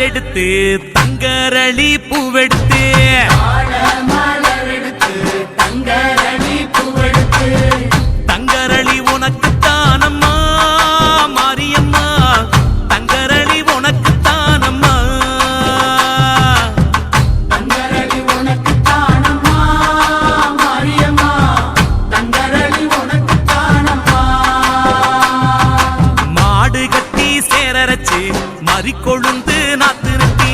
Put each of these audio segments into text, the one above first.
எடுத்து தங்கரளி பூவெடுத்து தங்கரளி உனக்கு தானம்மா மாரியம்மா தங்கரளி உனக்கு தானம்மா தங்கரளி உனக்கு தானம்மா மாரியம்மா தங்கரளி உனக்கு தானம்மா மாடு கட்டி சேரரச்சு மறிக்கொழுந்து நாத்து நட்டி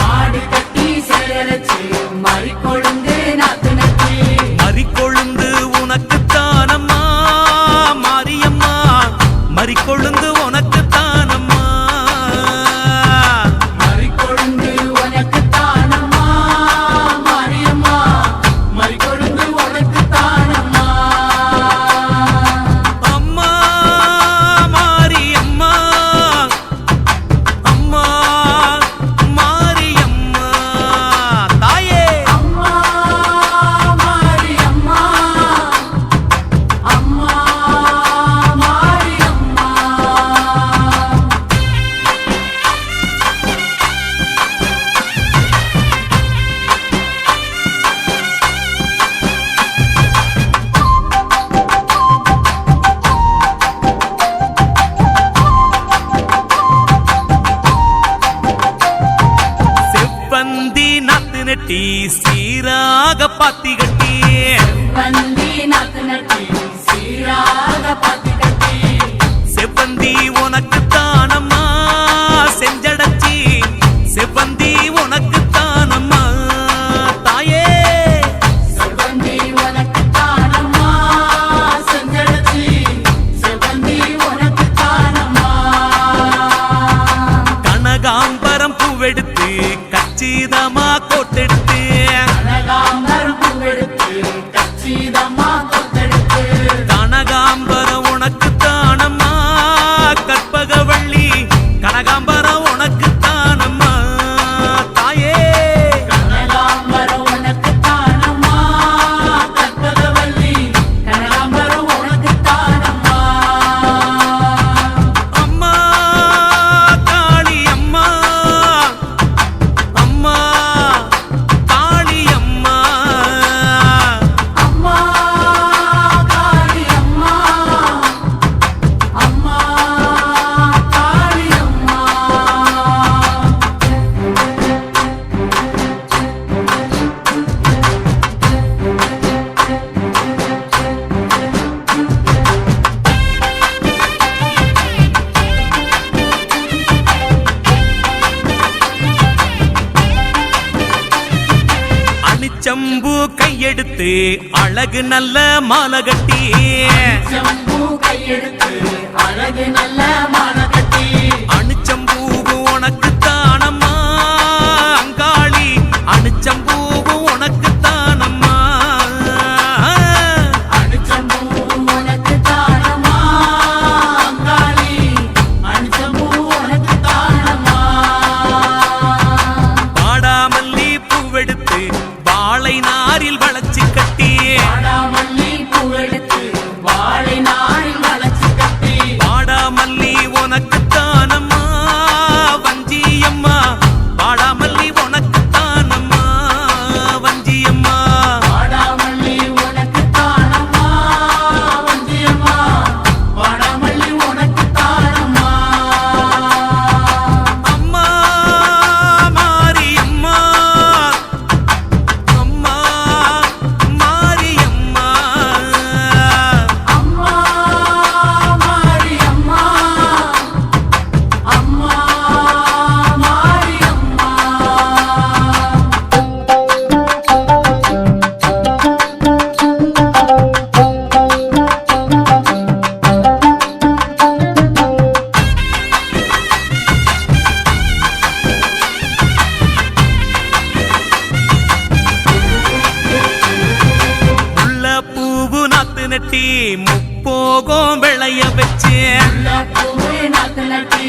மாடு கட்டி சேரரச்சு மறிக்கொழுந்து நாத்து நட்டி மறிக்கொழுந்து உனக்கு தானம்மா மாரியம்மா மறிக்கொழுந்து உனக்கு தானம்மா மறிக்கொழுந்து உனக்கு தானம்மா மாரியம்மா மறிக்கொழுந்து உனக்கு தானம்மா அம்மா மாரியம்மா அம்மா மாரியம்மா தாயே அம்மா மாரியம்மா அம்மா மாரியம்மா செவ்வந்தி நாத்து நெட்டி சீராக பாத்தி கட்டி வந்தி நாத்து நட்டி சீராக பாத்தி கட்டி செவ்வந்தி உனக்கு தானம்மா செஞ்சடச்சி செவ்வந்தி உனக்கு தானம்மா தாயே செவ்வந்தி உனக்கு தானம்மா செஞ்சடச்சி செவ்வந்தி உனக்கு தானம்மா கனகாம்பரம் பூவெடுத்து கச்சிதமா கோட்டெடுத்து கனகாம்பரம் பூவெடுத்து கச்சிதம்மா கொத்தெடுத்து கனகாம்பரம் உனக்கு தானம்மா கற்பகவள்ளி கனகாம்பரம் உனக்கு தானம்மா தாயே கனகாம்பரம் உனக்கு தானம்மா கற்பகவல்லி கனகாம்பரம் உனக்கு தானம்மா அம்மா காளி அம்மா அம்மா காளி அம்மா அம்மா காளி அம்மா அம்மா காளி அம்மா அணிச்சம்பூ கையெடுத்து அழகு நல்ல மாலை கட்டி செம்பூ கையெடுத்து அழகு நல்ல மாலை கட்டி அணிச்சம்பூவு உனக்கு தானம்மா அங்காளி அணிச்சம்பூவு உனக்கு தானம்மா அணிச்சம்பூ உனக்கு தானம்மா அங்காளி அணிச்சம்பூ உனக்கு தானம்மா பாடாமல்லி பூவெடுத்து வாழை நாரில் வளைச்சு கட்டி வாடாமல்லி பூவெடுத்து வாழை நாரில் வளைச்சு கட்டி பாடாமல்லி உனக்கு தானம்மா வஞ்சியம்மா பாடாமல்லி உனக்கு தானம்மா வஞ்சியம்மா வாடாமல்லி உனக்கு தானம்மா வஞ்சியம்மா வாடாமல்லி உனக்கு தானம்மா அம்மா மாரியம்மா அம்மா மாரியம்மா அம்மா மாரியம்மா அம்மா மாரியம்மா உள்ள பூவு நாத்து நட்டி முப்போகம் விளைய வச்சு பூவே நாத்து நட்டி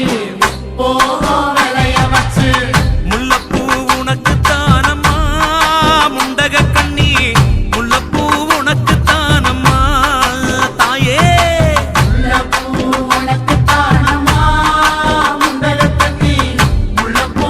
போகும் விளைய வச்சு முல்லப்பூ உனக்கு தானம்மா முண்டக கண்ணி முல்லப்பூ உனக்கு தானம்மா தாயே முல்லப்பூ உனக்கு தானம்மா முண்டக கண்ணி முல்லப்பூ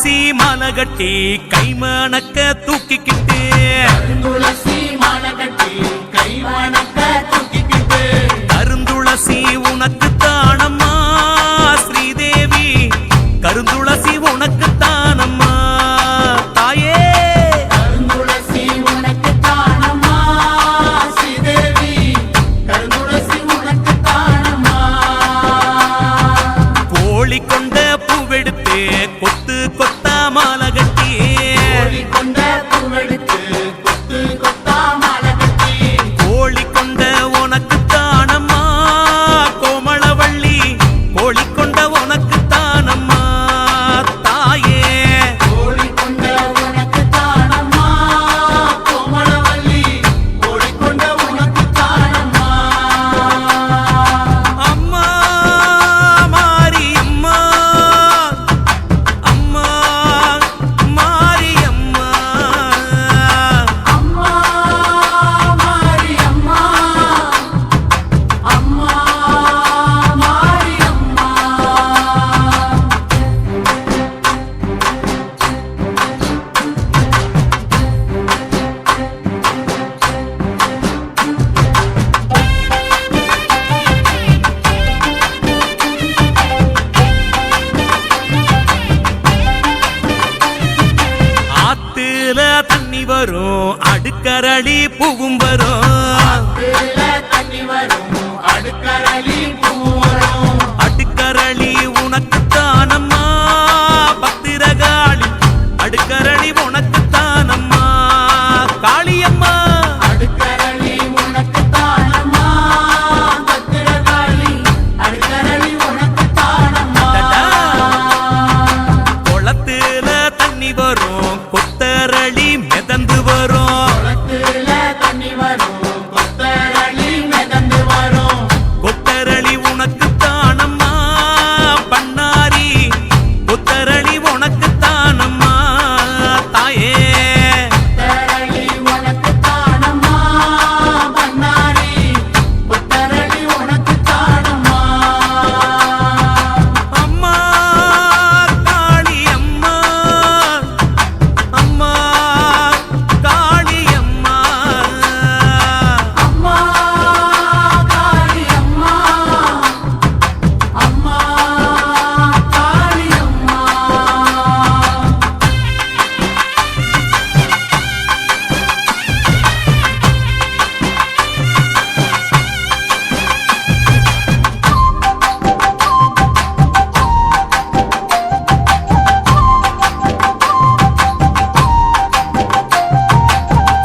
கருந்துளசி மாலை கட்டி கைமணக்க தூக்கிக்கிட்டு துளசி மாலை கட்டி கைவணக்க தூக்கிக்கிட்டு கருந்துளசி உனக்கு தானம்மா ஸ்ரீதேவி கருந்துளசி உனக்கு தானம்மா தாயே கருந்துளசி உனக்கு தானம்மா ஸ்ரீதேவி கருந்துளசி உனக்கு தானம்மா கோழி கொண்ட பூவெடுத்து கொத்து கொத்தா மாலை கட்டி கோழி கொண்ட பூவெடுத்து கொத்து கொத்தா மாலை கட்டி கோழி கொண்ட உனக்கு தானம்மா கோமளவள்ளி கோழி கொண்ட உனக்கு தானம்மா தாயே கோழி கொண்ட உனக்கு தானம்மா கோமளவள்ளி கோழி கொண்ட உனக்கு தானம்மா அம்மா மாரியம்மா அம்மா மாரியம்மா அம்மா மாரியம்மா அம்மா மாரியம்மா ஆத்துல தண்ணி வரும் அடுக்கரளி பூவும் வரும் கீழ தண்ணி வரும் அடுக்கரளி பூ வரும் அடுக்கரளி உனக்கு தானம்மா பத்திரகாளி அடுக்கரளி உனக்கு தானம்மா காளியம்மா அடுக்கரளி உனக்கு தானம்மா பத்திரகாளி அடுக்கரளி உனக்கு தானம்மா குளத்துல தண்ணி வரும் கொத்தரளி மிதந்து வரும் குளத்துல தண்ணி வரும் கொத்தரளி மிதந்து வரும் கொத்தரளி உனக்கு தானம்மா பண்ணாரி கொத்தரளி உனக்கு தானம்மா தாயே கொத்தரளி உனக்கு தானம்மா பண்ணாரி கொத்தரளி உனக்கு தானம்மா அம்மா காளி அம்மா அம்மா காளி அம்மா அம்மா காளி அம்மா அம்மா காளி அம்மா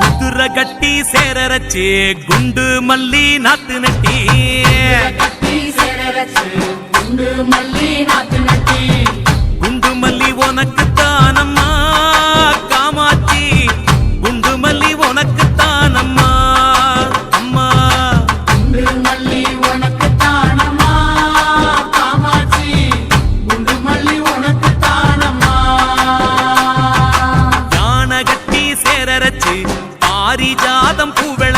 குதிரை கட்டி சேரரச்சு குண்டு மல்லி நாத்து நட்டி கட்டி சேரரச்சு குண்டு மல்லி நாத்து நட்டி குண்டு மல்லி உனக்கு தானம்மா காமாட்சி குண்டு மல்லி உனக்கு தானம்மா அம்மா குண்டு மல்லி உனக்கு தானம்மா காமாட்சி குண்டு மல்லி உனக்கு தானம்மா யானை கட்டி சேரரச்சு பாரிஜாதம் பூவெள